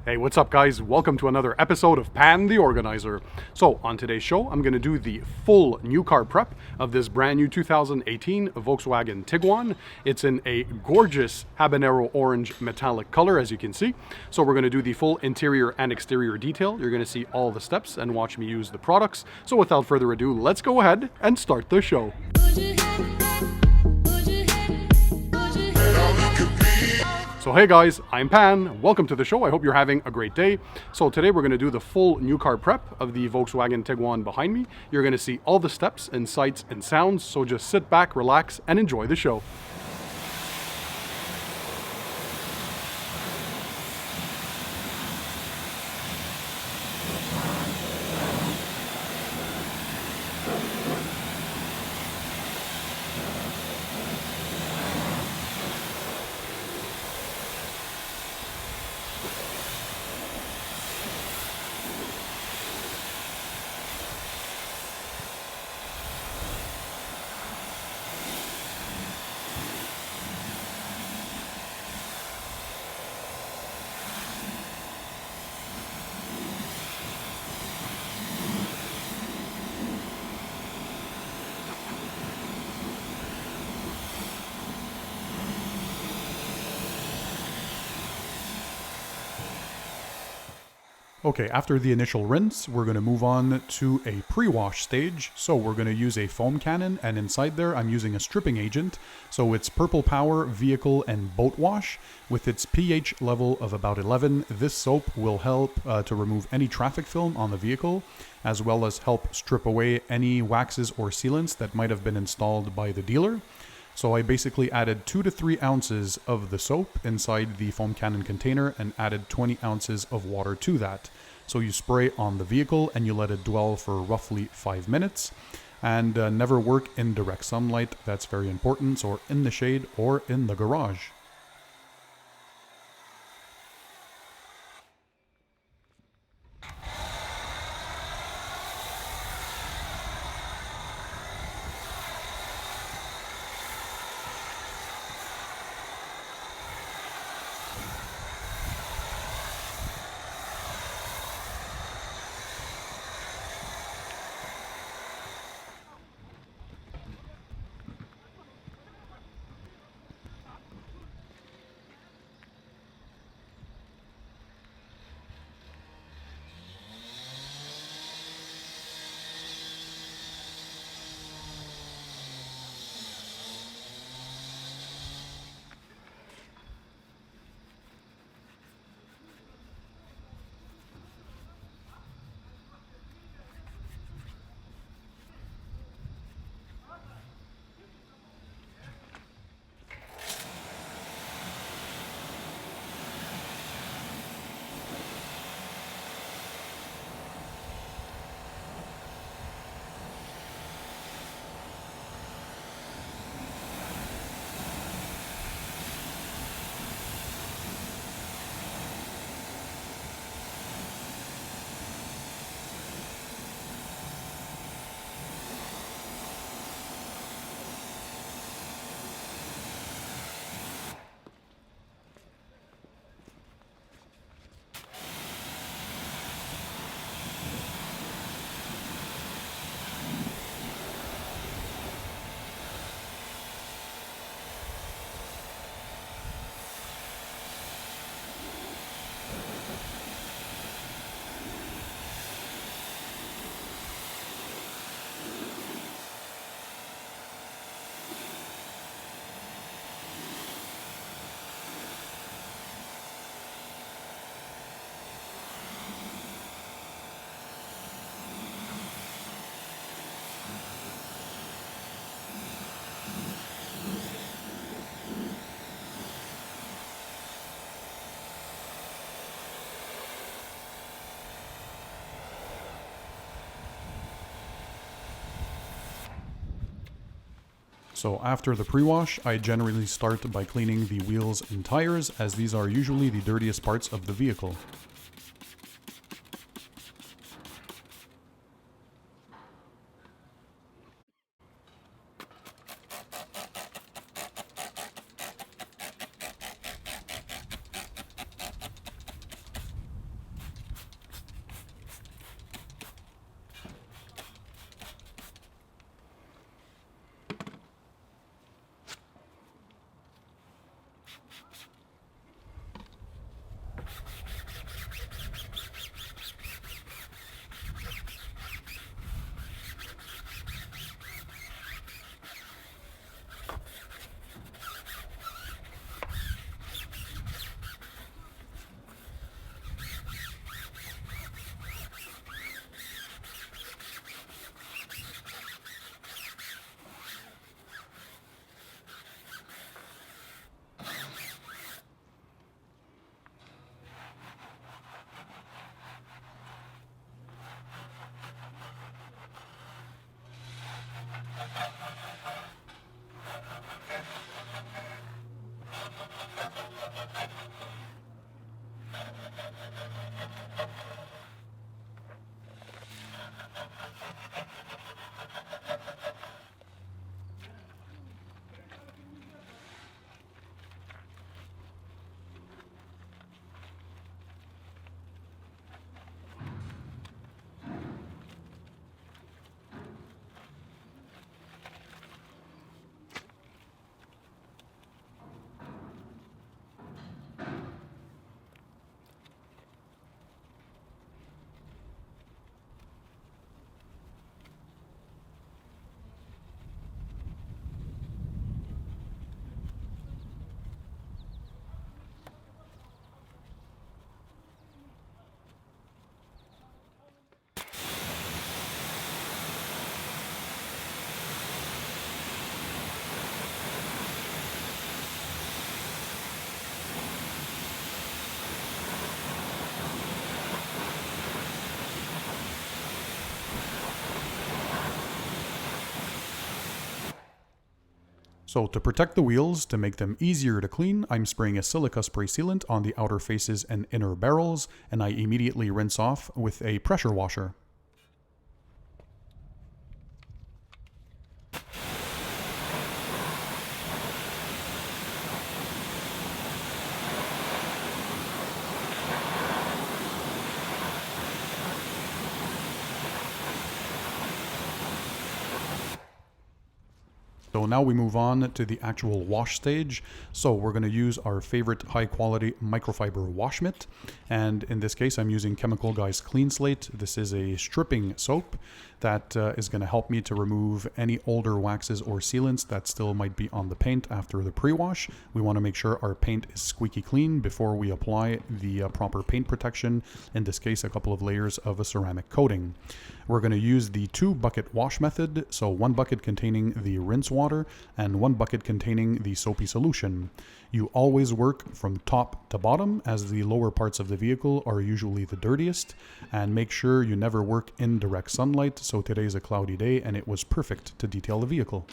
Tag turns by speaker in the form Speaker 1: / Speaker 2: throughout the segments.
Speaker 1: Hey, what's up guys? Welcome to another episode of Pan the Organizer. So on today's show, I'm going to do the full new car prep of this brand new 2018 Volkswagen Tiguan. It's in a gorgeous habanero orange metallic color, as you can see. So we're going to do the full interior and exterior detail. You're going to see all the steps and watch me use the products. So without further ado, let's go ahead and start the show. So hey guys, I'm Pan, welcome to the show. I hope you're having a great day. So today we're going to do the full new car prep of the Volkswagen Tiguan behind me. You're going to see all the steps and sights and sounds, so just sit back, relax, and enjoy the show. Okay, after the initial rinse, we're going to move on to a pre-wash stage. So we're going to use a foam cannon, and inside there I'm using a stripping agent. So it's Purple Power Vehicle and Boat Wash. With its pH level of about 11, this soap will help to remove any traffic film on the vehicle, as well as help strip away any waxes or sealants that might have been installed by the dealer. So I basically added 2 to 3 ounces of the soap inside the foam cannon container and added 20 ounces of water to that. So you spray on the vehicle and you let it dwell for roughly 5 minutes. And never work in direct sunlight, that's very important, or in the shade or in the garage. So after the pre-wash, I generally start by cleaning the wheels and tires, as these are usually the dirtiest parts of the vehicle. So to protect the wheels, to make them easier to clean, I'm spraying a silica spray sealant on the outer faces and inner barrels, and I immediately rinse off with a pressure washer. So now we move on to the actual wash stage. So we're going to use our favorite high quality microfiber wash mitt. And in this case, I'm using Chemical Guys Clean Slate. This is a stripping soap that is going to help me to remove any older waxes or sealants that still might be on the paint after the pre-wash. We want to make sure our paint is squeaky clean before we apply the proper paint protection. In this case, a couple of layers of a ceramic coating. We're going to use the 2-bucket wash method, so 1 bucket containing the rinse water and 1 bucket containing the soapy solution. You always work from top to bottom, as the lower parts of the vehicle are usually the dirtiest, and make sure you never work in direct sunlight. So today's a cloudy day and it was perfect to detail the vehicle.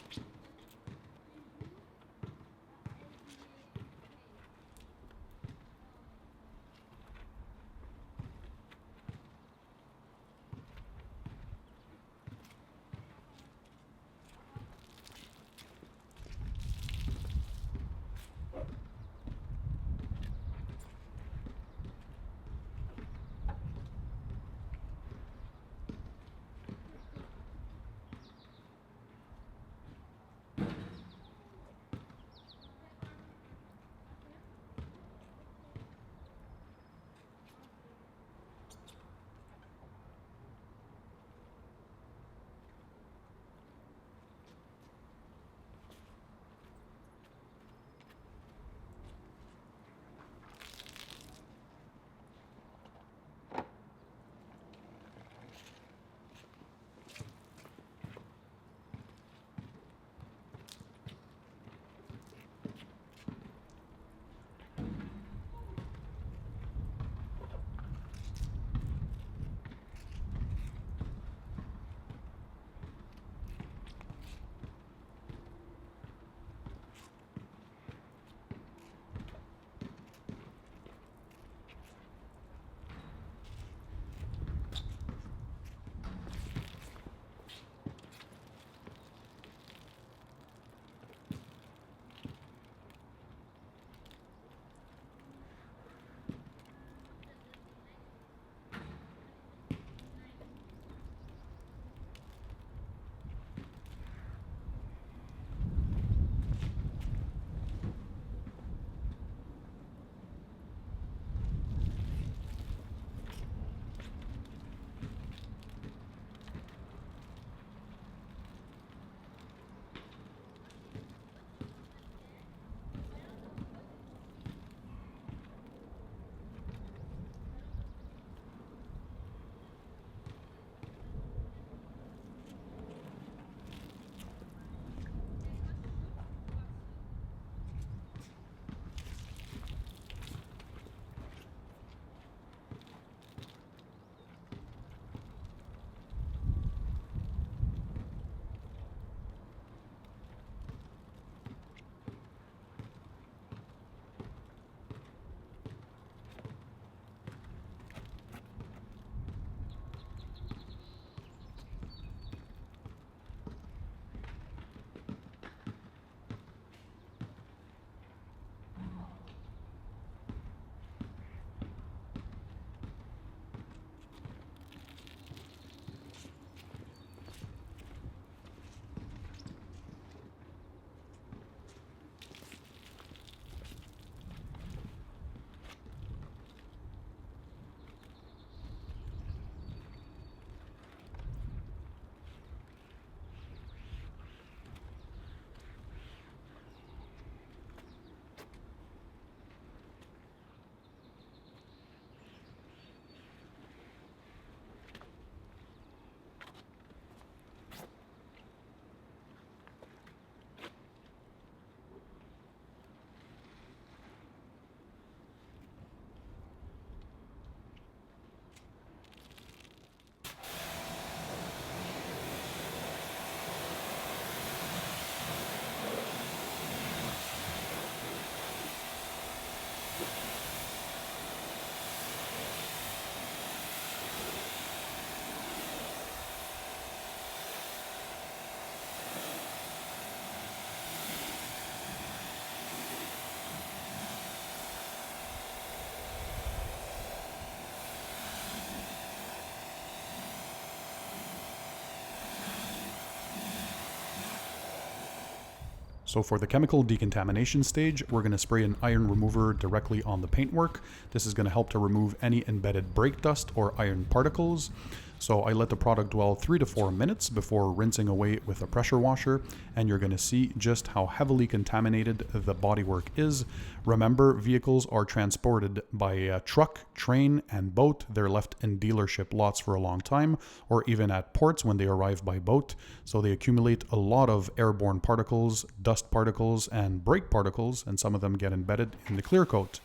Speaker 1: So for the chemical decontamination stage, we're going to spray an iron remover directly on the paintwork. This is going to help to remove any embedded brake dust or iron particles. So I let the product dwell 3 to 4 minutes before rinsing away with a pressure washer, and you're going to see just how heavily contaminated the bodywork is. Remember, vehicles are transported by a truck, train, and boat. They're left in dealership lots for a long time, or even at ports when they arrive by boat. So they accumulate a lot of airborne particles, dust particles, and brake particles, and some of them get embedded in the clear coat.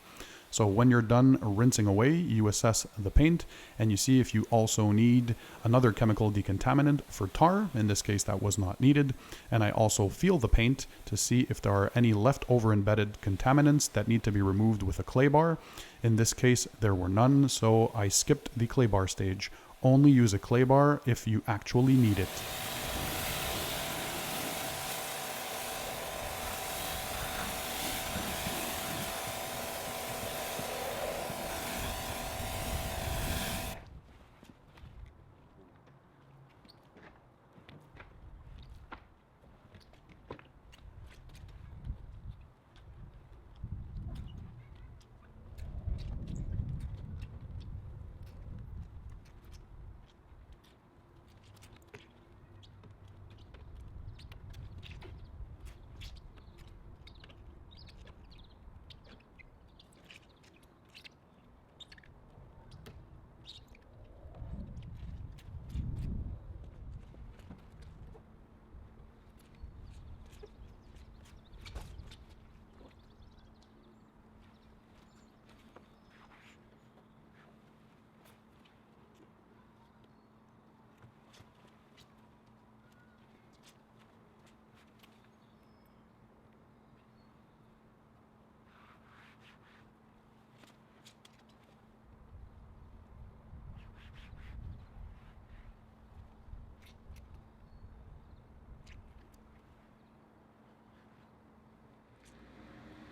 Speaker 1: So when you're done rinsing away, you assess the paint and you see if you also need another chemical decontaminant for tar. In this case, that was not needed. And I also feel the paint to see if there are any leftover embedded contaminants that need to be removed with a clay bar. In this case, there were none, so I skipped the clay bar stage. Only use a clay bar if you actually need it.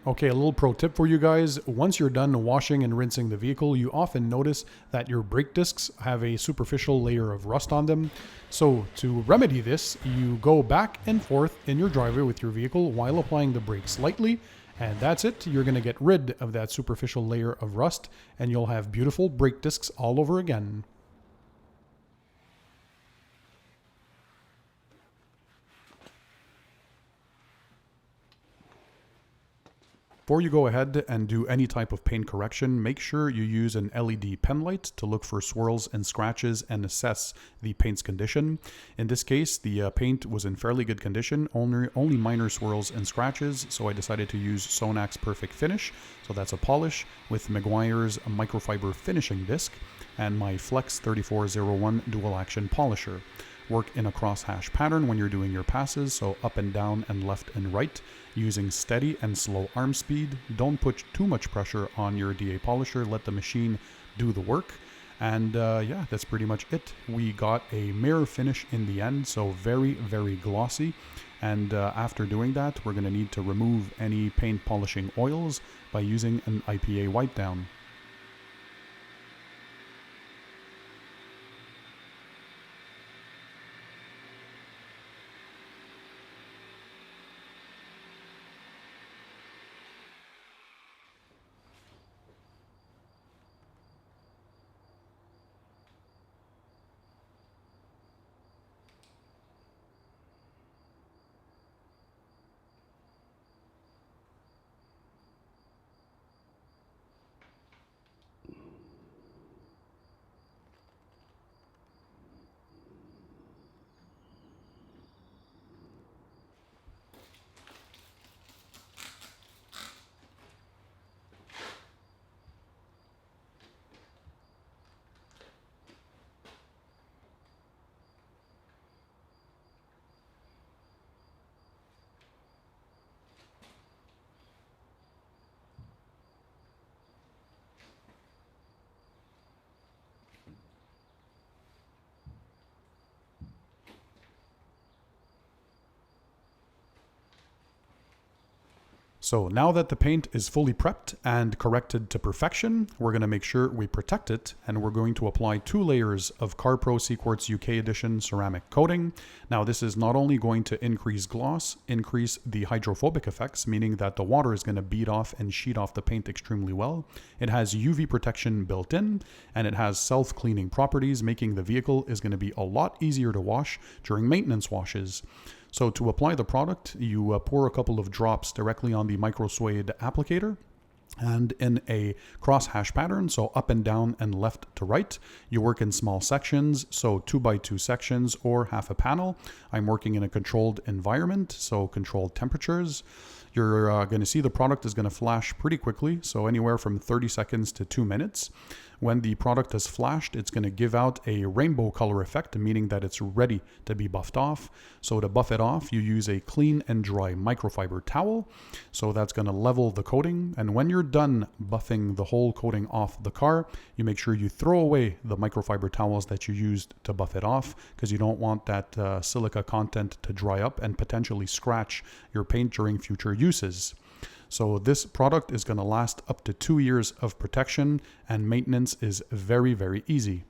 Speaker 1: Okay, a little pro tip for you guys. Once you're done washing and rinsing the vehicle, you often notice that your brake discs have a superficial layer of rust on them. So to remedy this, you go back and forth in your driveway with your vehicle while applying the brakes lightly, and that's it. You're going to get rid of that superficial layer of rust, and you'll have beautiful brake discs all over again. Before you go ahead and do any type of paint correction, make sure you use an LED pen light to look for swirls and scratches and assess the paint's condition. In this case, the paint was in fairly good condition, only minor swirls and scratches, so I decided to use Sonak's Perfect Finish. So that's a polish with Meguiar's microfiber finishing disc and my Flex 3401 dual action polisher. Work in a crosshatch pattern when you're doing your passes, so up and down and left and right, using steady and slow arm speed. Don't put too much pressure on your DA polisher, let the machine do the work. And yeah, that's pretty much it. We got a mirror finish in the end, so very, very glossy. And after doing that, we're going to need to remove any paint polishing oils by using an IPA wipe down. So now that the paint is fully prepped and corrected to perfection, we're going to make sure we protect it, and we're going to apply 2 layers of CarPro Seaquartz UK Edition ceramic coating. Now this is not only going to increase gloss, increase the hydrophobic effects, meaning that the water is going to bead off and sheet off the paint extremely well. It has UV protection built in, and it has self-cleaning properties, making the vehicle is going to be a lot easier to wash during maintenance washes. So to apply the product, you pour a couple of drops directly on the micro suede applicator, and in a cross-hash pattern, so up and down and left to right. You work in small sections, so 2x2 sections or half a panel. I'm working in a controlled environment, so controlled temperatures. You're going to see the product is going to flash pretty quickly, so anywhere from 30 seconds to 2 minutes. When the product has flashed, it's going to give out a rainbow color effect, meaning that it's ready to be buffed off. So to buff it off, you use a clean and dry microfiber towel. So that's going to level the coating. And when you're done buffing the whole coating off the car, you make sure you throw away the microfiber towels that you used to buff it off, because you don't want that silica content to dry up and potentially scratch your paint during future uses. So this product is going to last up to 2 years of protection, and maintenance is very, very easy.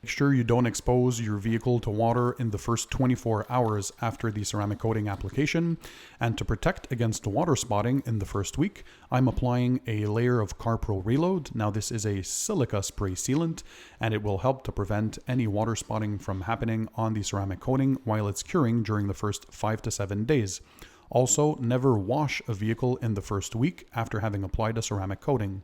Speaker 1: Make sure you don't expose your vehicle to water in the first 24 hours after the ceramic coating application. And to protect against water spotting in the first week, I'm applying a layer of CarPro Reload. Now this is a silica spray sealant, and it will help to prevent any water spotting from happening on the ceramic coating while it's curing during the first 5 to 7 days. Also, never wash a vehicle in the first week after having applied a ceramic coating.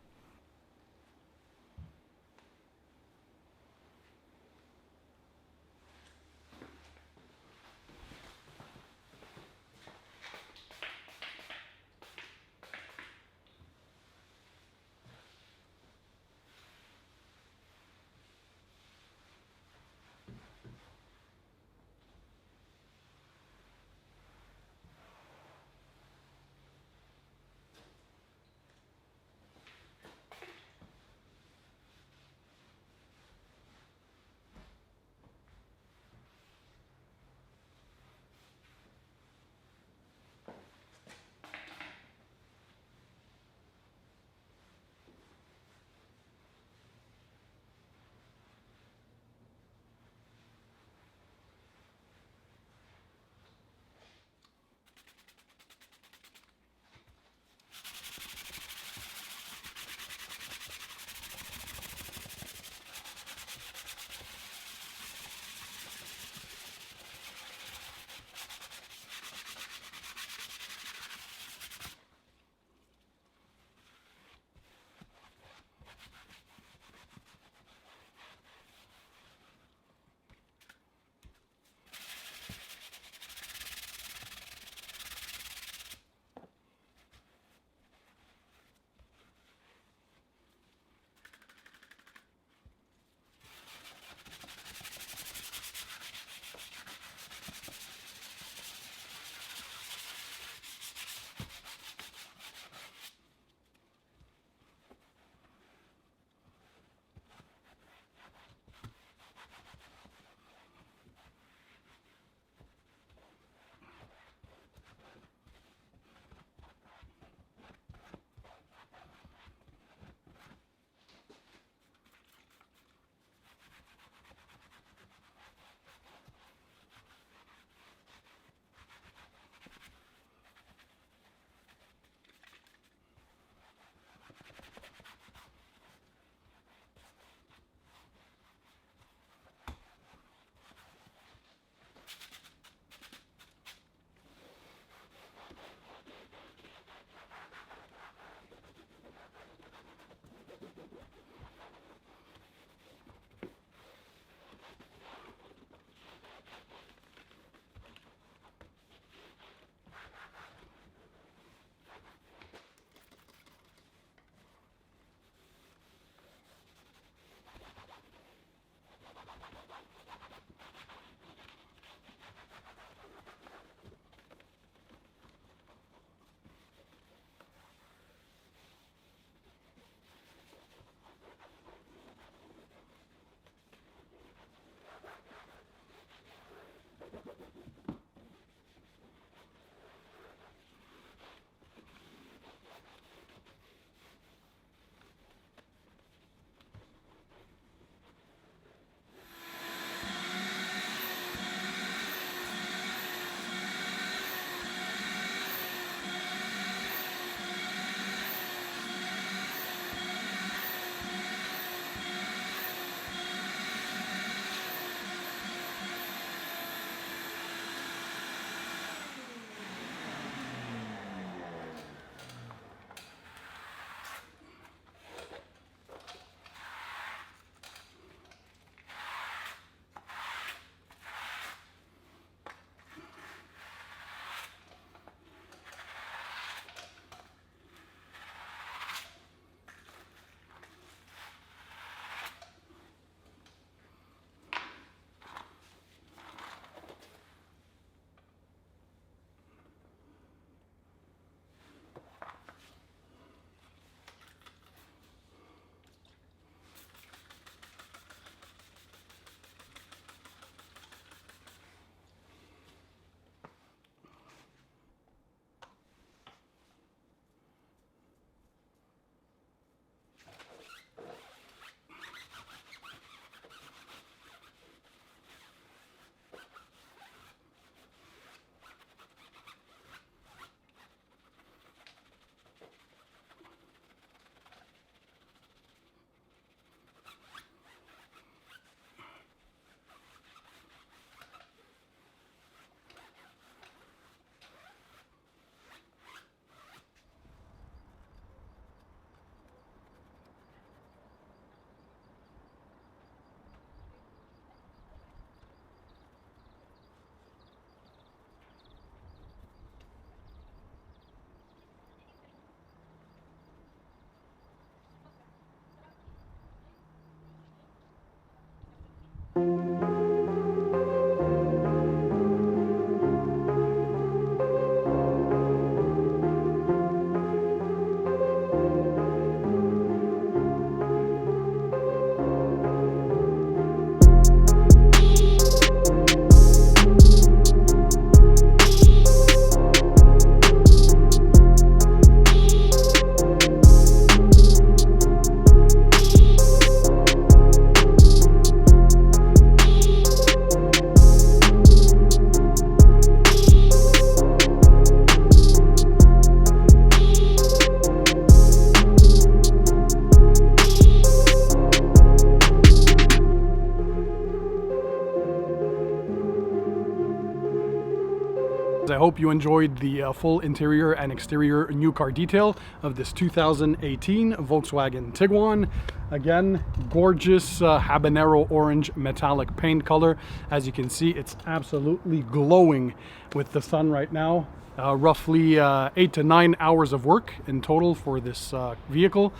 Speaker 2: I hope you enjoyed the full interior and exterior new car detail of this 2018 Volkswagen Tiguan. Again, gorgeous habanero orange metallic paint color. As you can see, it's absolutely glowing with the sun right now. Roughly 8 to 9 hours of work in total for this vehicle.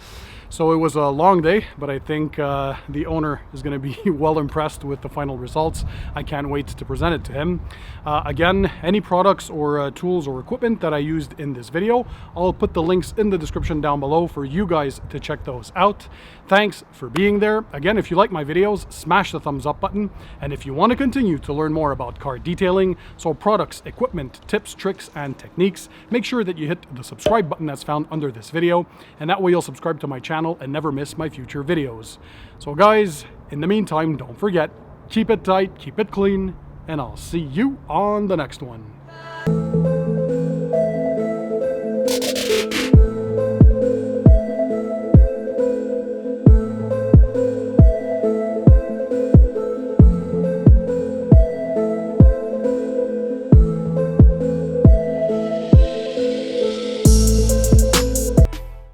Speaker 2: So it was a long day, but I think the owner is going to be well impressed with the final results. I can't wait to present it to him. Again, any products or tools or equipment that I used in this video, I'll put the links in the description down below for you guys to check those out. Thanks for being there. Again, if you like my videos, smash the thumbs up button. And if you want to continue to learn more about car detailing, so products, equipment, tips, tricks, and techniques, make sure that you hit the subscribe button that's found under this video. And that way you'll subscribe to my channel and never miss my future videos. So guys, in the meantime, don't forget, keep it tight, keep it clean, and I'll see you on the next one.